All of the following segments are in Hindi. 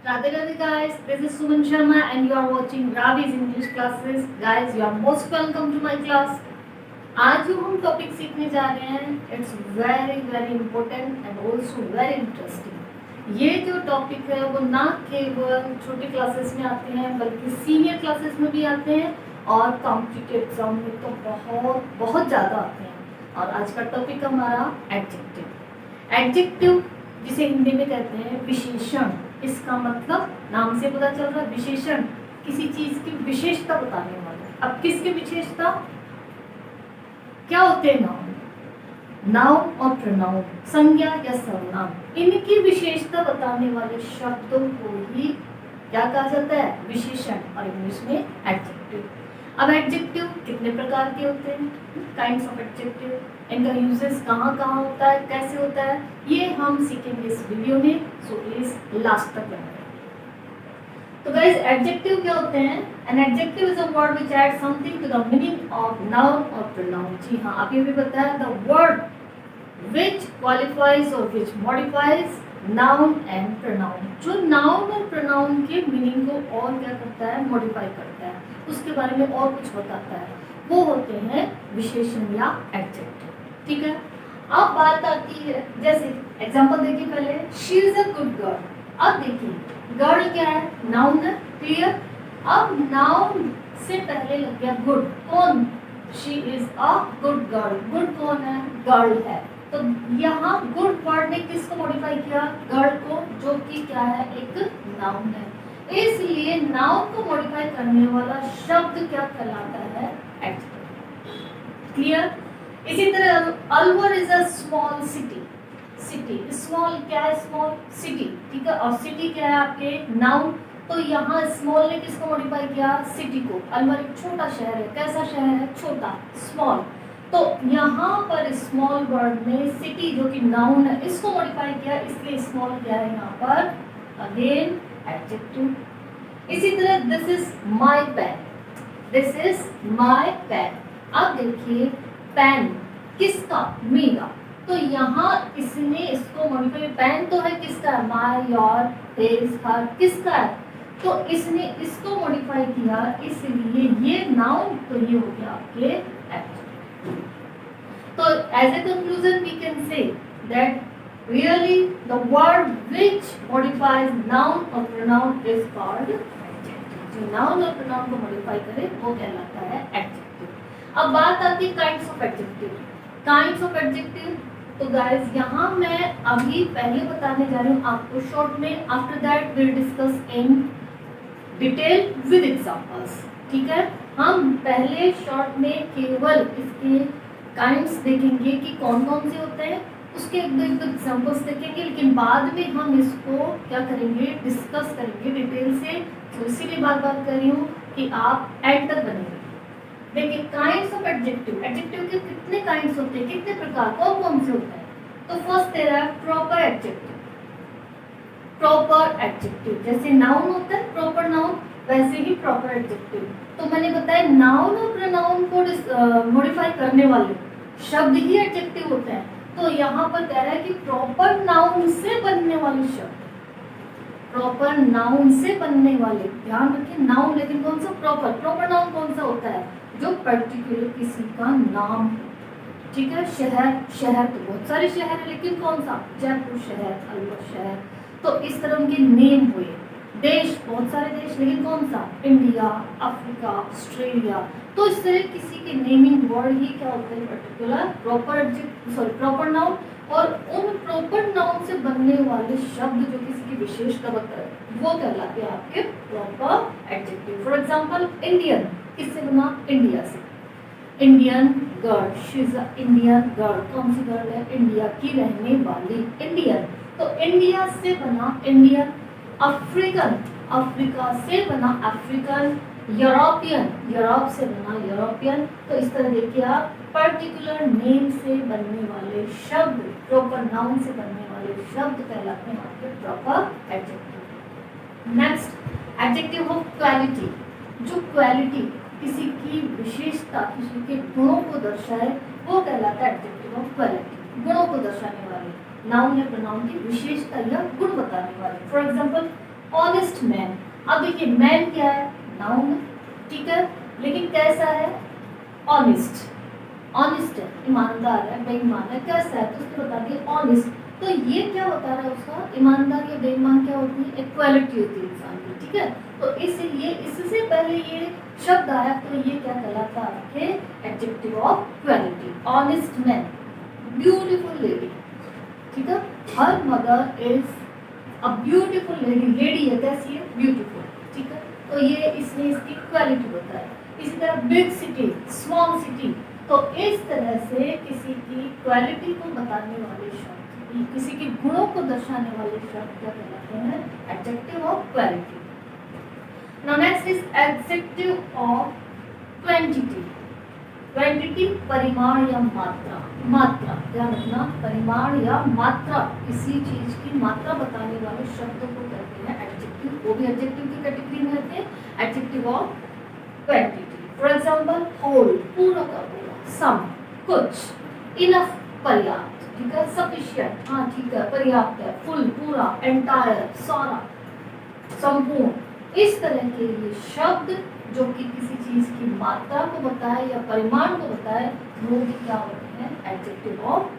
Radhe Radhe guys, this is Suman Sharma and you are watching Ravi's English classes. Guys, you are most welcome to my class. आज जो हम टॉपिक सीखने जा रहे हैं it's very very important and also very interesting. ये जो टॉपिक है वो ना केवल छोटी क्लासेस में आते हैं बल्कि सीनियर क्लासेस में भी आते हैं और कॉम्पिटिटिव एग्जाम में तो बहुत बहुत ज़्यादा आते हैं। और आज का टॉपिक हमारा एडजेक्टिव। एडजेक्टिव जिसे हिंदी में कहते हैं विशेषण। इसका मतलब नाम से पता चल रहा है, विशेषण किसी चीज की विशेषता बताने वाला। अब किसकी विशेषता क्या होते हैं? नाउन और प्रोनाउन, संज्ञा या सर्वनाम, इनकी विशेषता बताने वाले शब्दों को ही क्या कहा जाता है? विशेषण, और इंग्लिश में एडजेक्टिव। अब एडजेक्टिव कितने प्रकार के होते हैं? काइंड्स ऑफ एडजेक्टिव, इनका यूजेस कहाँ कहाँ होता है, कैसे होता है, ये हम सीखेंगे इस वीडियो में, सो प्लीज लास्ट तक बने। तो गाइस एडजेक्टिव क्या होते हैं? An adjective is a word which add something to the meaning of noun और प्रोनाउन। जी हाँ, आप ये भी बताया, द वर्ड व्हिच क्वालिफाइज और which modifies noun and pronoun. जो नाउन और प्रोनाउन के मीनिंग को और क्या करता है? मॉडिफाई करता है, उसके बारे में और कुछ बताता है, वो होते हैं विशेषण या एडजेक्टिव। ठीक है, अब बात आती है, जैसे एग्जांपल देखिए पहले, she is a good girl. अब देखिए गर्ल क्या है? नाउन है, क्लियर। अब नाउन से पहले लग गया गुड। कौन? She is a good girl. Good कौन है? गर्ल है। तो यहाँ गुड वर्ड ने किसको मॉडिफाई किया? गर्ल को, जो कि क्या है? एक नाउन है। इसलिए नाउन को मॉडिफाई करने वाला शब्द क्या कहलाता है? एडजेक्टिव। क्लियर। इसी तरह Alwar is a small city. City small क्या है? Small city. ठीक है, और सिटी क्या है? आपके नाउन। तो यहाँ स्मॉल ने किसको मॉडिफाई किया? सिटी को। अलवर एक छोटा शहर है। कैसा शहर है? छोटा, स्मॉल। तो यहाँ पर स्मॉल वर्ड ने सिटी जो कि नाउन है इसको मॉडिफाई किया, इसलिए स्मॉल क्या है यहाँ पर? Again adjective. इसी तरह this is my pen. This is my pen. अब देखिए पेन किसका? मेरा। तो यहाँ इसने इसको मॉडिफाई, पेन तो है किसका? माय, योर, हिज, हर, किसका है? तो इसने इसको मॉडिफाई किया, इसलिए ये नाउन, तो ये हो गया आपके एडजेक्टिव। तो as a conclusion we can say that really the word which modifies noun or pronoun is called adjective। जो noun और pronoun को modify करे वो कहलाता है adjective। अब बात आती है kinds of adjective। kinds of adjective, तो गाइस यहाँ मैं अभी पहले बताने जा रही हूँ आपको शॉर्ट में, after that will discuss in detail with examples. ठीक है, हम पहले शॉर्ट में केवल इसके काइंड्स देखेंगे कि कौन कौन से होते हैं, उसके एक दो एग्जांपल्स देखेंगे, लेकिन बाद में हम इसको क्या करेंगे? डिस्कस करेंगे डिटेल से। तो इसीलिए बार बार कर रही हूँ कि आप एंड तक बनेंगे। देखिए काइंड्स ऑफ एडजेक्टिव। एडजेक्टिव के कितने काइंड्स होते हैं, कितने प्रकार, कौन कौन से होते हैं? तो फर्स्ट तेरा है प्रॉपर एडजेक्टिव। प्रॉपर एडजेक्टिव जैसे नाउन होता है प्रॉपर नाउन, वैसे ही प्रॉपर एडजेक्टिव। तो मैंने बताया नाउन और प्रोनाउन को मॉडिफाई करने वाले शब्द ही एडजेक्टिव होते हैं। तो यहाँ पर कह रहा है कि प्रॉपर नाउन से बनने वाले शब्द, प्रॉपर नाउन से बनने वाले, ध्यान रखिए नाउन, लेकिन कौन सा? प्रॉपर। प्रॉपर नाउन कौन सा होता है? जो पर्टिकुलर किसी का नाम। ठीक है, शहर, शहर तो बहुत सारे शहर है, लेकिन कौन सा? जयपुर शहर, अलवर शहर। तो इस तरह उनके नेम हुए। देश, बहुत सारे देश, लेकिन कौन सा? India, Africa, Australia. तो इस तरह किसी के नेमिंग वर्ड ही क्या होते हैं? Particular proper noun. और उन प्रॉपर नाउन से बनने वाले शब्द जो किसी की विशेषता बताए वो कहलाते हैं आपके proper adjective. For example Indian किससे बना? इंडिया से। Indian girl, she is a Indian girl. कौन सी गर्ल है? इंडिया की रहने वाली, इंडियन। तो इंडिया से बना इंडियन। अफ्रीकन, अफ्रीका से बना अफ्रीकन। यूरोपियन, यूरोप से बना यूरोपियन। तो इस तरह देखिए आप पर्टिकुलर नेम से बनने वाले शब्द, प्रॉपर नाउन से बनने वाले शब्द कहलाते हैं आपके proper adjective. Next adjective of quality. जो क्वालिटी किसी की विशेषता, किसी के गुणों को दर्शाए वो कहलाता है एडजेक्टिव ऑफ क्वालिटी। गुणों को दर्शाने वाले, नाउन या प्रोनाउन की विशेषता या गुण बताने वाले। For example honest man. अब देखिए मैन क्या है, नाउन, ठीक है, लेकिन कैसा है, ऑनेस्ट, ऑनेस्ट है, ईमानदार है, बेईमान है, कैसा है, तो उसको बता दिया ऑनेस्ट। तो ये क्या बता रहा है उसका, ईमानदार या बेईमान क्या होती है, एक क्वालिटी होती है इंसान की, ठीक है। तो इसलिए इससे पहले ये शब्द आया तो ये क्या कहलाता है आपके adjective of quality, honest man, beautiful lady, ठीक है। Her mother is a beautiful lady, lady है कैसी है, ब्यूटीफुल, ठीक है। तो ये इसने इसकी क्वालिटी बताया। इसी तरह बिग सिटी, स्मॉल सिटी, तो इस तरह से किसी की क्वालिटी को बताने वाले शब्द, किसी के गुणों को दर्शाने वाले शब्द क्या कहलाते हैं, adjective of quality. Now next is adjective of quantity. Quantity परिमाण या मात्रा, मात्रा ध्यान रखना, परिमाण या मात्रा, किसी चीज की मात्रा बताने वाले शब्दों को कहते हैं एडजेक्टिव, वो भी एडजेक्टिव की कैटेगरी में आते हैं, adjective of quantity. For example whole, पूरा का पूरा, सम, कुछ, इनफ, पर्याप्त, ठीक है, सफिशिएंट, हाँ ठीक है, पर्याप्त है, फुल, पूरा, एंटायर, सारा, संपूर्ण। इस तरह के ये शब्द जो कि किसी चीज की मात्रा को बताए या परिमाण को बताए, वो भी क्या होते हैं, adjective of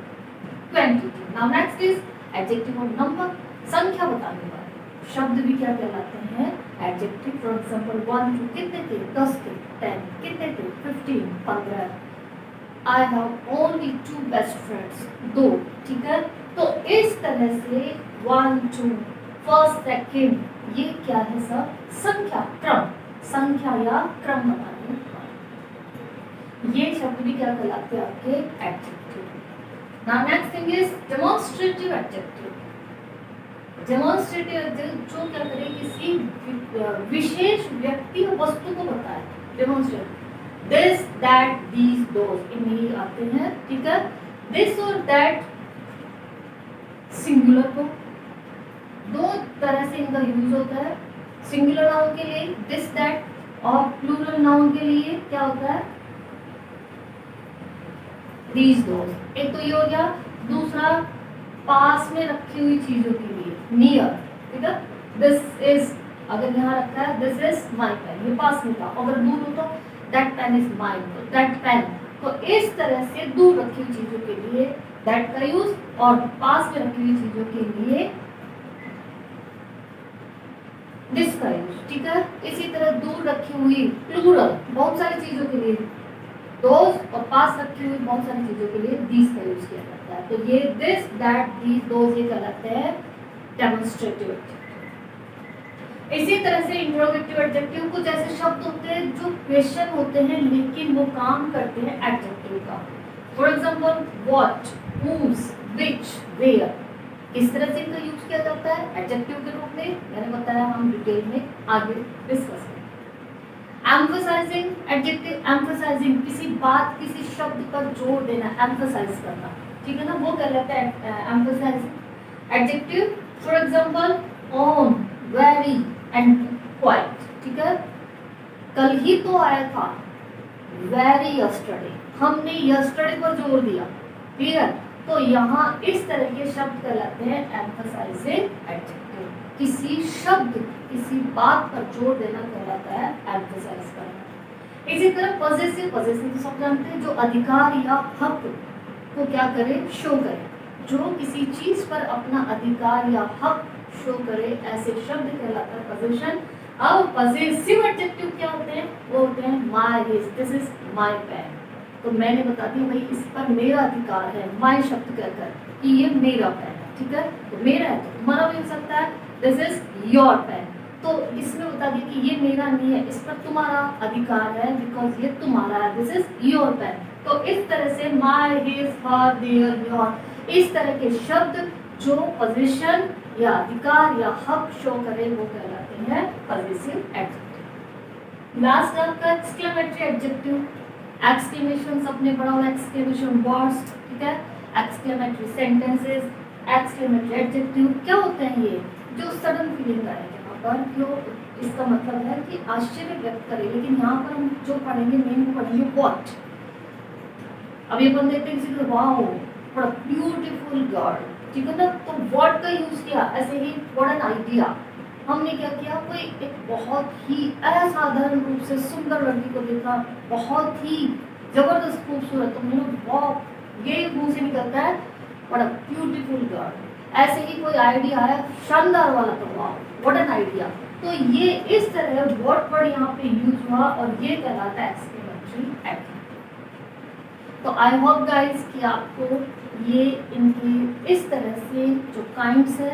quantity. Now next is adjective of number, संख्या बताने वाले शब्द भी क्या कहलाते हैं, एडजेक्टिव। फॉर एग्जांपल 1 2 कितने थे, 10 थे, 10 कितने थे, 15 15। I have only 2 best friends, 2, ठीक है। तो इस तरह से 1 2 फर्स्ट सेकेंड, ये क्या है सब, संख्या, क्रम, संख्या या क्रम बताने वाले ये शब्द भी क्या कहलाते हैं आपके adjective. Now next thing is demonstrative adjective. Demonstrative adjective जो क्या करे, किसी विशेष व्यक्ति और वस्तु को बताए, demonstrate, this that these those, इनमें ही आते हैं, ठीक है। दिस और दैट सिंगुलर को, दो तरह से इनका यूज होता है, सिंगुलर नाउन के लिए दिस दैट, और प्लूरल नाउन के लिए क्या होता है, दीज दोज। एक तो ये हो गया, दूसरा पास में रखी हुई चीजों के लिए, नियर, ठीक है, दिस इज, अगर यहाँ रखा है दिस इज माई पेन, ये पास में था, अगर दूर हो तो that pain is mine, that pain. तो इस तरह से दूर रखी हुई चीजों के लिए दैट का यूज, और पास में रखी हुई चीजों के लिए दिस का यूज, ठीक है। इसी तरह दूर रखी हुई प्लूरल, बहुत सारी चीजों के लिए दोज, और पास रखी हुई बहुत सारी चीजों के लिए दीस का यूज किया जाता है। तो ये दिस दैट दीस दोज ये कहलाते हैं डेमोंस्ट्रेटिव एडजेक्टिव। इसी तरह से इंट्रोगेटिव एडजेक्टिव कुछ ऐसे शब्द होते हैं जो क्वेश्चन होते हैं लेकिन वो काम करते हैं एडजेक्टिव का। For example what, whose, which, where, इस तरह से इनका यूज किया जाता है एडजेक्टिव के रूप में, मैंने बताया, हम डिटेल में आगे डिस्कस करेंगे। एम्फसाइजिंग एडजेक्टिव, एम्फसाइजिंग किसी बात, किसी शब्द पर जोर देना, एम्फसाइज करना, ठीक है ना, वो कहलाता है emphasising adjective. For example on, very and quite, ठीक है। कल ही तो आया था, वेरी यस्टरडे, हमने यस्टरडे पर जोर दिया, क्लियर। तो यहाँ इस तरह के शब्द कहलाते हैं एम्फसाइजिंग एडजेक्टिव। किसी शब्द, किसी बात पर जोर देना कहलाता है एम्फसाइज करना। इसी तरह पॉजेसिव, पॉजेसिव तो सब जानते हैं, जो अधिकार या हक को क्या करे, शो करे, जो किसी चीज पर अपना अधिकार या हक शो करे, ऐसे शब्द कहलाता है पॉजेशन। अब पॉजेसिव एडजेक्टिव क्या होते हैं, वो होते हैं my, his, this is my pen. तो मैंने बता दिया भाई इस पर मेरा अधिकार है, माय शब्द कहकर कि ये मेरा पेन है, ठीक है। तो मेरा है तो तुम्हारा भी हो सकता है, दिस इज योर पेन। तो इसमें बता दिया कि ये मेरा नहीं है, इस पर तुम्हारा अधिकार है, बिकॉज ये तुम्हारा है, दिस इज योर पेन। तो इस तरह से my, his, her, their, your, इस तरह के शब्द जो पोजीशन या अधिकार या हक शो करे वो कहलाते हैं पॉजेसिव एडजेक्टिव। लास्ट आपका एक्सक्लेमेटरी एडजेक्टिव, एक्सक्लेमेशन सबने पढ़ा होगा, एक्सक्लेमेशन वर्ड्स, ठीक है, एक्सक्लेमेटरी सेंटेंसेस, एक्सक्लेमेटरी एडजेक्टिव क्या होते हैं, ये जो सडन फीलिंग आए यहाँ पर, जो इसका मतलब है कि आश्चर्य व्यक्त करे। लेकिन यहाँ पर हम जो पढ़ेंगे मेन को पढ़ेंगे व्हाट। अब ये बंदे देखते हैं किसी को, वाओ बड़ा ब्यूटीफुल गर्ल, ठीक है ना, तो व्हाट का यूज किया, ऐसे ही व्हाट एन आइडिया, हमने क्या किया, कोई एक बहुत ही असाधारण रूप से सुंदर लड़की को देखा, बहुत ही जबरदस्त खूबसूरत, तो मैंने वाह ये मुंह से निकलता है बड़ा ब्यूटीफुल गर्ल। ऐसे ही कोई आइडिया है शानदार वाला, तो वाह व्हाट एन आइडिया। तो ये इस तरह वर्ड वर्ड यहाँ पे यूज हुआ और ये कहलाता है एक्सक्लेमेटरी एडजेक्टिव। तो आई होप गाइस कि आपको ये इनकी इस तरह से जो काइंड्स है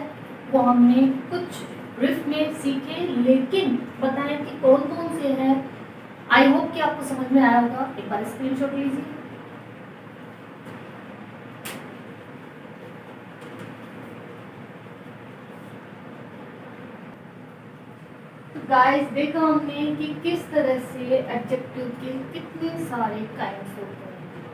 वो हमने कुछ ब्रीफ में सीखे, लेकिन बताएं कि कौन कौन से हैं। आई होप कि आपको समझ में आया होगा। एक बार स्क्रीनशॉट लीजिए। तो गाइस देखा हमने कि किस तरह से एडजेक्टिव के कितने सारे काइंड्स होते हैं।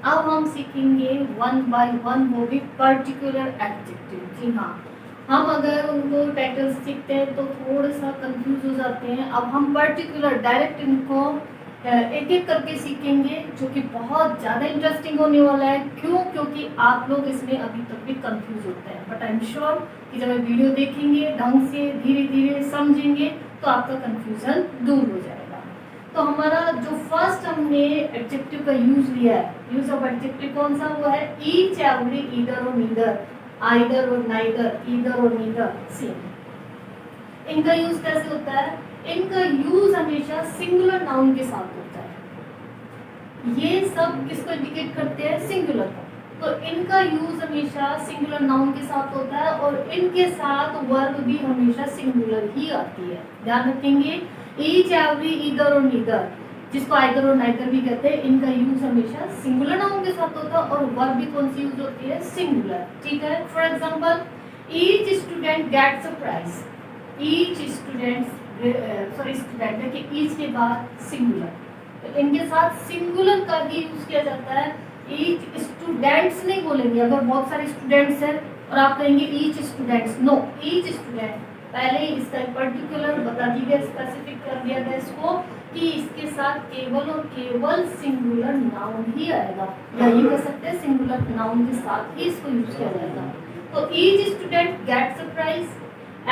अब हम सीखेंगे वन बाय वन, वो भी पर्टिकुलर एडजेक्टिव। जी हाँ, हम अगर उनको टाइटल सीखते हैं तो थोड़ा सा कंफ्यूज हो जाते हैं। अब हम पर्टिकुलर डायरेक्ट इनको एक एक करके सीखेंगे, जो कि बहुत ज़्यादा इंटरेस्टिंग होने वाला है। क्यों? क्योंकि आप लोग इसमें अभी तक भी कंफ्यूज होते हैं, बट आई एम श्योर कि जब वीडियो देखेंगे ढंग से धीरे धीरे समझेंगे तो आपका कंफ्यूजन दूर हो जाएगा। तो हमारा जो फर्स्ट हमने एडजेक्टिव का यूज लिया है, यूज ऑफ एडजेक्टिव कौन सा हुआ है? ईच, एवरी, ईदर और नीदर, आइदर और नाइदर, ईदर और नीदर, सेम। इनका यूज कैसे होता है? इनका यूज हमेशा सिंगुलर नाउन के साथ होता है। ये सब किसको इंडिकेट करते हैं? सिंगुलर को। तो इनका यूज हमेशा सिंगुलर नाउन के साथ होता है और इनके साथ वर्ब भी हमेशा सिंगुलर ही आती है। ध्यान रखेंगे, ईच, एवरी, ईदर और नीदर, जिसको आइदर और नाइदर भी कहते हैं, इनका यूज हमेशा सिंगुलर नाउन के साथ होता है और वर्ब भी कौन सी यूज होती है? सिंगुलर। ठीक है, for example each student gets a prize. Each student, sorry student है कि ईच के बाद सिंगुलर, तो इनके साथ सिंगुलर का ही यूज किया जाता है। ईच स्टूडेंट्स नहीं बोलेंगे, अगर बहुत सारे स्टूडेंट्स हैं और आप कहेंगे each students, no, each student. पहले ही इसका पर्टिकुलर बता दी गया, स्पेसिफिक कर दिया गया इसको कि इसके साथ केवल और केवल सिंगुलर नाउन ही आएगा, या ये कह सकते हैं सिंगुलर नाउन के साथ ही इसको यूज किया जाएगा। तो each student gets a prize,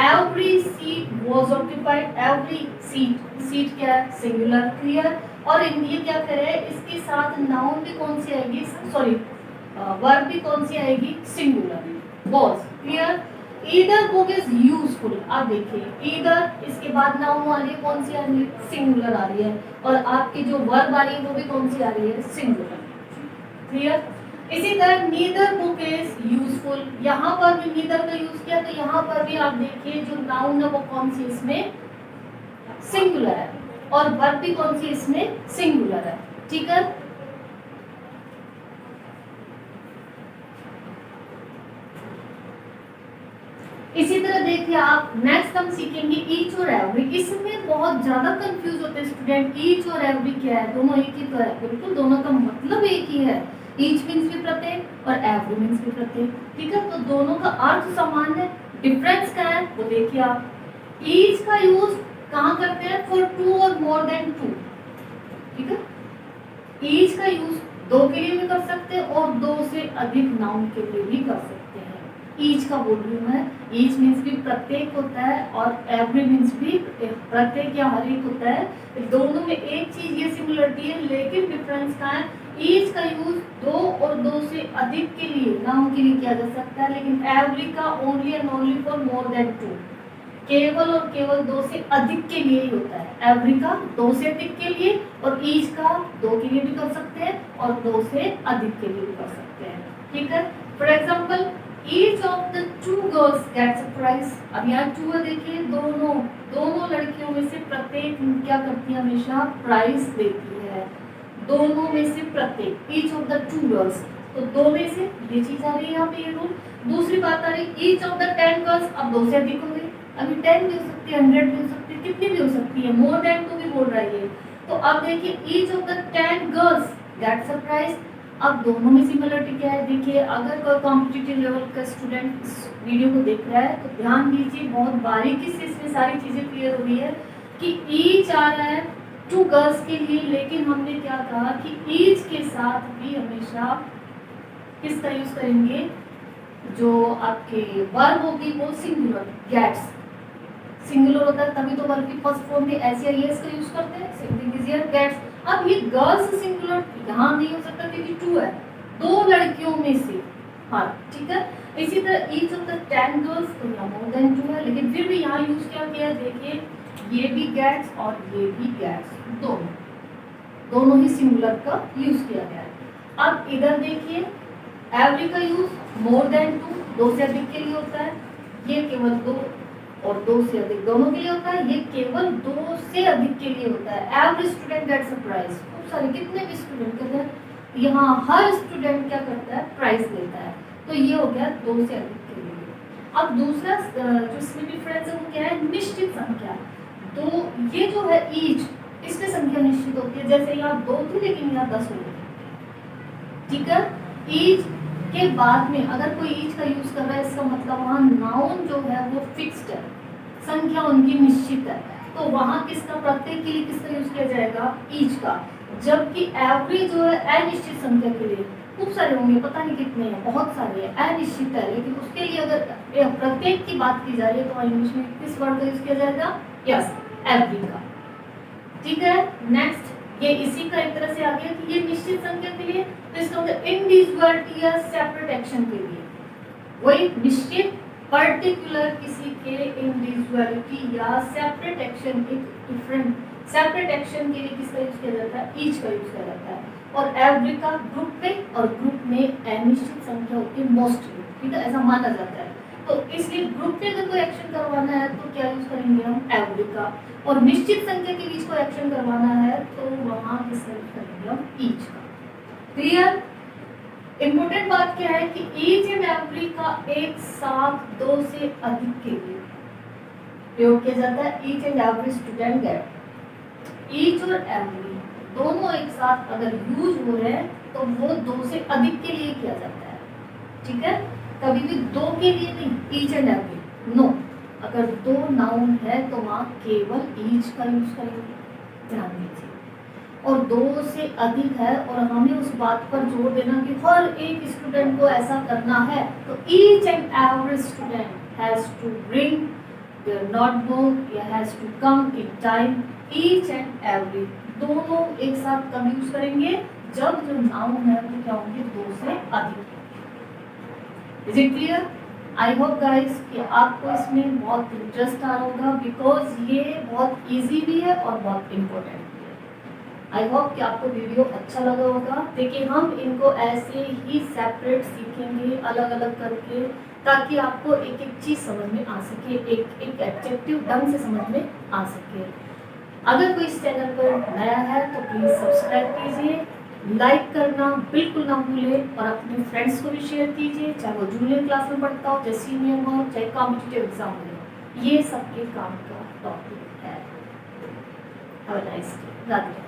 every seat was occupied, every seat, seat क्या है? Singular, clear. और ये क्या करे, इसके साथ नाउन भी कौन सी आएगी? सॉरी वर्ब भी कौन सी आएगी? Singular, was, clear. Either book is useful, आप देखिए ईदर, इसके बाद नाउन आ रही है, कौन सी आ रही है? सिंगुलर आ रही है, और आपकी जो वर्ब आ रही है वो भी कौन सी आ रही है? Singular, clear. इसी तरह नीदर बुक इज यूजफुल, यहाँ पर भी नीदर का यूज किया, तो यहाँ पर भी आप देखिए जो नाउन है वो कौन सी इसमें? सिंगुलर है, और वर्ब भी कौन सी इसमें? सिंगुलर है। ठीक है, इसी तरह देखिए आप नेक्स्ट हम सीखेंगे ईच और एवरी। इसमें बहुत ज्यादा कंफ्यूज होते हैं स्टूडेंट, ईच और एवरी क्या है? दोनों एक ही तो है, बिल्कुल दोनों का मतलब एक ही है। ईच मीन्स भी प्रत्येक और एवरी मीन्स भी प्रत्येक, ठीक है। तो दोनों का अर्थ समान है, डिफरेंस क्या है वो देखिए आप। ईच का यूज कहाँ करते हैं? फॉर टू और मोर देन टू, ठीक है। ईच का यूज दो के लिए भी कर सकते हैं और दो से अधिक नाउन के लिए भी कर सकते हैं। ईच का वॉल्यूम है, ईच मीन्स भी प्रत्येक होता है और एवरी मीन्स भी प्रत्येक या हर एक होता है। दोनों में एक चीज ये सिमिलरिटी है, लेकिन डिफरेंस का है ईच का यूज दो और दो से अधिक के लिए नाउन के लिए किया जा सकता है, लेकिन एवरी का only and only for more than two, केवल और केवल दो से अधिक के लिए ही होता है। एवरी का दो से अधिक के लिए और ईच का दो के लिए भी कर सकते हैं और दो से अधिक के लिए भी कर सकते हैं, ठीक है। For example each of the two girls gets a prize. अब यहाँ टू है, देखिए दोनों लड़कियों में से प्रत्येक क्या करती है? हमेशा प्राइज देती है। दोनों में से प्रत्येक, each of the two girls, तो दो में से, ये चीज आ रही है यहाँ पे, ये रूल। दूसरी बात आ रही है ईच ऑफ द 10 गर्ल्स, अब दो से अधिक हो गई, अभी 10 भी हो सकती है, 100 भी हो सकती है, कितनी भी हो सकती है, मोर देन टू भी बोल रहा है ये। तो अब देखिए each of the 10 girls gets a prize. अब दोनों में सिमिलरिटी क्या है? देखिए अगर कोई कॉम्पिटिटिव लेवल का स्टूडेंट इस वीडियो को देख रहा है तो ध्यान दीजिए, बहुत बारीकी से इसमें सारी चीजें क्लियर हो रही है कि ईच आ रहा है टू गर्ल्स के लिए, लेकिन हमने क्या कहा कि ईच के साथ भी हमेशा किसका यूज करेंगे? जो आपके वर्ब होगी वो सिंगुलर, गेट्स, सिंगुलर होता है तभी तो वर्ब की फर्स्ट फॉर्म में एस या एस का यूज करते हैं। Same thing is here gets. अब ये गर्ल्स सिंगुलर यहाँ नहीं हो सकता क्योंकि टू है, दो लड़कियों में से, हाँ ठीक है। इसी तरह ईच ऑफ द 10 गर्ल्स, तो यहाँ मोर देन टू है, लेकिन फिर भी यहाँ यूज क्या किया है, देखिए ये भी गेट्स और ये भी गेट्स, दोनों ही सिंगुलर का यूज किया गया है। अब इधर देखिए एवरी का यूज मोर देन टू, दो से अधिक के लिए होता है, ये केवल दो और दो से अधिक दोनों के लिए होता है, ये केवल दो से अधिक के लिए होता है। Every student gets a prize, खूब सारे कितने भी स्टूडेंट करते हैं, यहाँ हर स्टूडेंट क्या करता है, प्राइज लेता है, तो ये हो गया दो से अधिक के लिए। अब दूसरा जो इसमें डिफरेंस है वो क्या है, निश्चित संख्या। तो ये जो है ईच, इसमें संख्या निश्चित होती है, जैसे यहाँ दो थी लेकिन यहाँ 10 हो गई, ठीक है। ईच के बाद में अगर कोई ईच का यूज कर रहा है, इसका मतलब वहाँ नाउन जो है वो फिक्स्ड है, संख्या उनकी निश्चित है, तो वहाँ किसका, प्रत्येक के लिए किसका यूज किया जाएगा, ईच का। जबकि एवरी जो है अनिश्चित संख्या के लिए, खूब सारे होंगे, पता नहीं कितने हैं, बहुत सारे हैं, अनिश्चित है, लेकिन उसके लिए अगर प्रत्येक की बात की जा रही है तो इंग्लिश में किस वर्ड का यूज किया जाएगा, यस एवरी का, ठीक है। नेक्स्ट ये इसी का एक तरह से आ गया कि ये निश्चित संख्या के लिए, तो इसका मतलब इंडिविजुअलिटी या सेपरेट एक्शन के लिए, वही निश्चित पर्टिकुलर किसी के इंडिविजुअलिटी या सेपरेट एक्शन, एक डिफरेंट सेपरेट एक्शन के लिए किसका यूज किया जाता है, ईच का यूज किया जाता है। और एवरी का ग्रुप में, और ग्रुप में अनिश्चित संख्या होती है मोस्टली, ठीक है, ऐसा माना जाता है, तो इसलिए ग्रुप में अगर कोई एक्शन करवाना है तो क्या यूज करेंगे हम, एवरी का, और निश्चित संख्या के बीच कोई एक्शन करवाना है तो वहां किसका यूज करेंगे हम, ईच का। क्लियर। इंपॉर्टेंट बात क्या है कि ईच एंड एवरी का एक साथ दो से अधिक के लिए प्रयोग किया जाता है। Each and every student gate, each और एवरी दोनों एक साथ अगर यूज हो रहे हैं तो वो दो से अधिक के लिए किया जाता है, ठीक है, कभी भी दो के लिए नहीं, ईच एंड एवरी नो। अगर दो नाउन है तो वहाँ केवल ईच का यूज करेंगे, ध्यान दीजिए। और दो से अधिक है और हमें उस बात पर जोर देना कि हर एक स्टूडेंट को ऐसा करना है, तो each and every student has to bring their notebook या has to come in time. Each and every दोनों एक साथ कब यूज करेंगे, जब जो नाउन है वो क्या होंगे, दो से अधिक। Is it clear? I hope guys कि आपको इसमें बहुत इंटरेस्ट आ रहा होगा, बिकॉज ये बहुत इजी भी है और बहुत इम्पोर्टेंट भी है। आई होप कि आपको वीडियो अच्छा लगा होगा। देखिए हम इनको ऐसे ही सेपरेट सीखेंगे, अलग अलग करके, ताकि आपको एक एक चीज समझ में आ सके, एक एक एडजेक्टिव ढंग से समझ में आ सके। अगर कोई इस चैनल पर नया है तो प्लीज सब्सक्राइब कीजिए, लाइक करना बिल्कुल ना भूलें, और अपने फ्रेंड्स को भी शेयर कीजिए, चाहे वो जूनियर क्लास में पढ़ता हो, चाहे सीनियर हो, चाहे कॉम्पिटिटिव एग्जाम में हो, ये सबके काम का टॉपिक है। Have a nice day. Radhe.